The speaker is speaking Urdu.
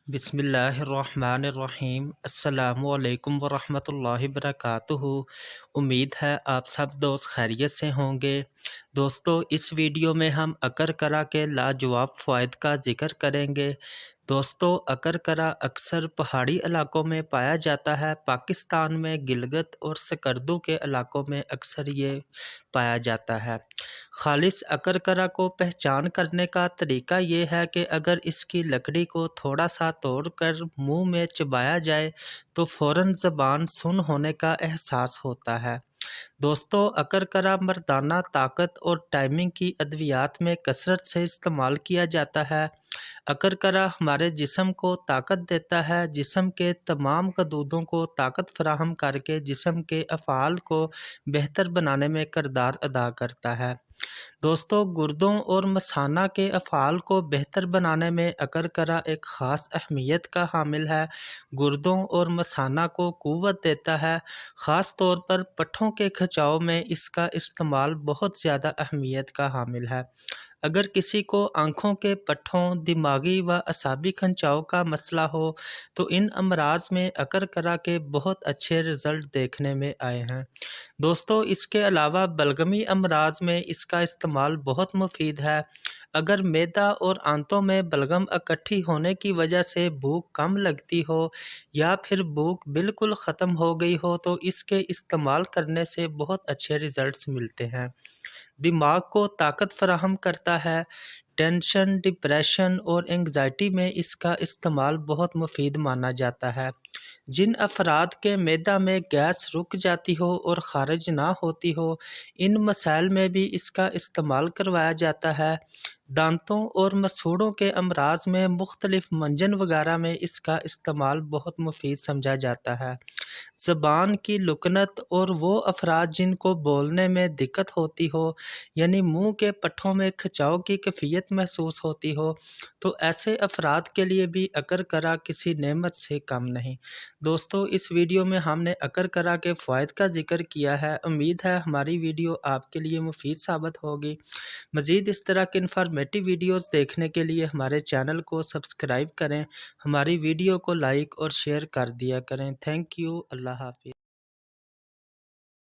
بسم اللہ الرحمن الرحیم۔ السلام علیکم ورحمۃ اللہ وبرکاتہ۔ امید ہے آپ سب دوست خیریت سے ہوں گے۔ دوستو، اس ویڈیو میں ہم اکرکرا کے لاجواب فوائد کا ذکر کریں گے۔ دوستو، اکرکرا اکثر پہاڑی علاقوں میں پایا جاتا ہے۔ پاکستان میں گلگت اور سکردو کے علاقوں میں اکثر یہ پایا جاتا ہے۔ خالص اکرکرا کو پہچان کرنے کا طریقہ یہ ہے کہ اگر اس کی لکڑی کو تھوڑا سا توڑ کر منہ میں چبایا جائے تو فوراً زبان سن ہونے کا احساس ہوتا ہے۔ دوستو، اکرکرا مردانہ طاقت اور ٹائمنگ کی ادویات میں کثرت سے استعمال کیا جاتا ہے۔ اکرکرا ہمارے جسم کو طاقت دیتا ہے، جسم کے تمام غدودوں کو طاقت فراہم کر کے جسم کے افعال کو بہتر بنانے میں کردار ادا کرتا ہے۔ دوستو، گردوں اور مثانہ کے افعال کو بہتر بنانے میں اکرکرا ایک خاص اہمیت کا حامل ہے۔ گردوں اور مثانہ کو قوت دیتا ہے۔ خاص طور پر پٹھوں کے کھچاؤ میں اس کا استعمال بہت زیادہ اہمیت کا حامل ہے۔ اگر کسی کو آنکھوں کے پٹھوں، دماغی و اعصابی کھنچاؤ کا مسئلہ ہو تو ان امراض میں اکرکرا کے بہت اچھے رزلٹ دیکھنے میں آئے ہیں۔ دوستو، اس کے علاوہ بلغمی امراض میں اس کا استعمال بہت مفید ہے۔ اگر معدہ اور آنتوں میں بلغم اکٹھی ہونے کی وجہ سے بھوک کم لگتی ہو یا پھر بھوک بالکل ختم ہو گئی ہو تو اس کے استعمال کرنے سے بہت اچھے رزلٹس ملتے ہیں۔ دماغ کو طاقت فراہم کرتا ہے۔ ٹینشن، ڈپریشن اور انگزائٹی میں اس کا استعمال بہت مفید مانا جاتا ہے۔ جن افراد کے معدہ میں گیس رک جاتی ہو اور خارج نہ ہوتی ہو، ان مسائل میں بھی اس کا استعمال کروایا جاتا ہے۔ دانتوں اور مسوڑوں کے امراض میں مختلف منجن وغیرہ میں اس کا استعمال بہت مفید سمجھا جاتا ہے۔ زبان کی لکنت اور وہ افراد جن کو بولنے میں دقت ہوتی ہو، یعنی منہ کے پٹھوں میں کھچاؤ کی کیفیت محسوس ہوتی ہو، تو ایسے افراد کے لیے بھی اکرکرا کسی نعمت سے کم نہیں۔ دوستو، اس ویڈیو میں ہم نے اکرکرا کے فوائد کا ذکر کیا ہے۔ امید ہے ہماری ویڈیو آپ کے لیے مفید ثابت ہوگی۔ مزید اس طرح کے انفارمیٹیو ویڈیوز دیکھنے کے لیے ہمارے چینل کو سبسکرائب کریں، ہماری ویڈیو کو لائک اور شیئر کر دیا کریں۔ Thank you. اللہ حافظ۔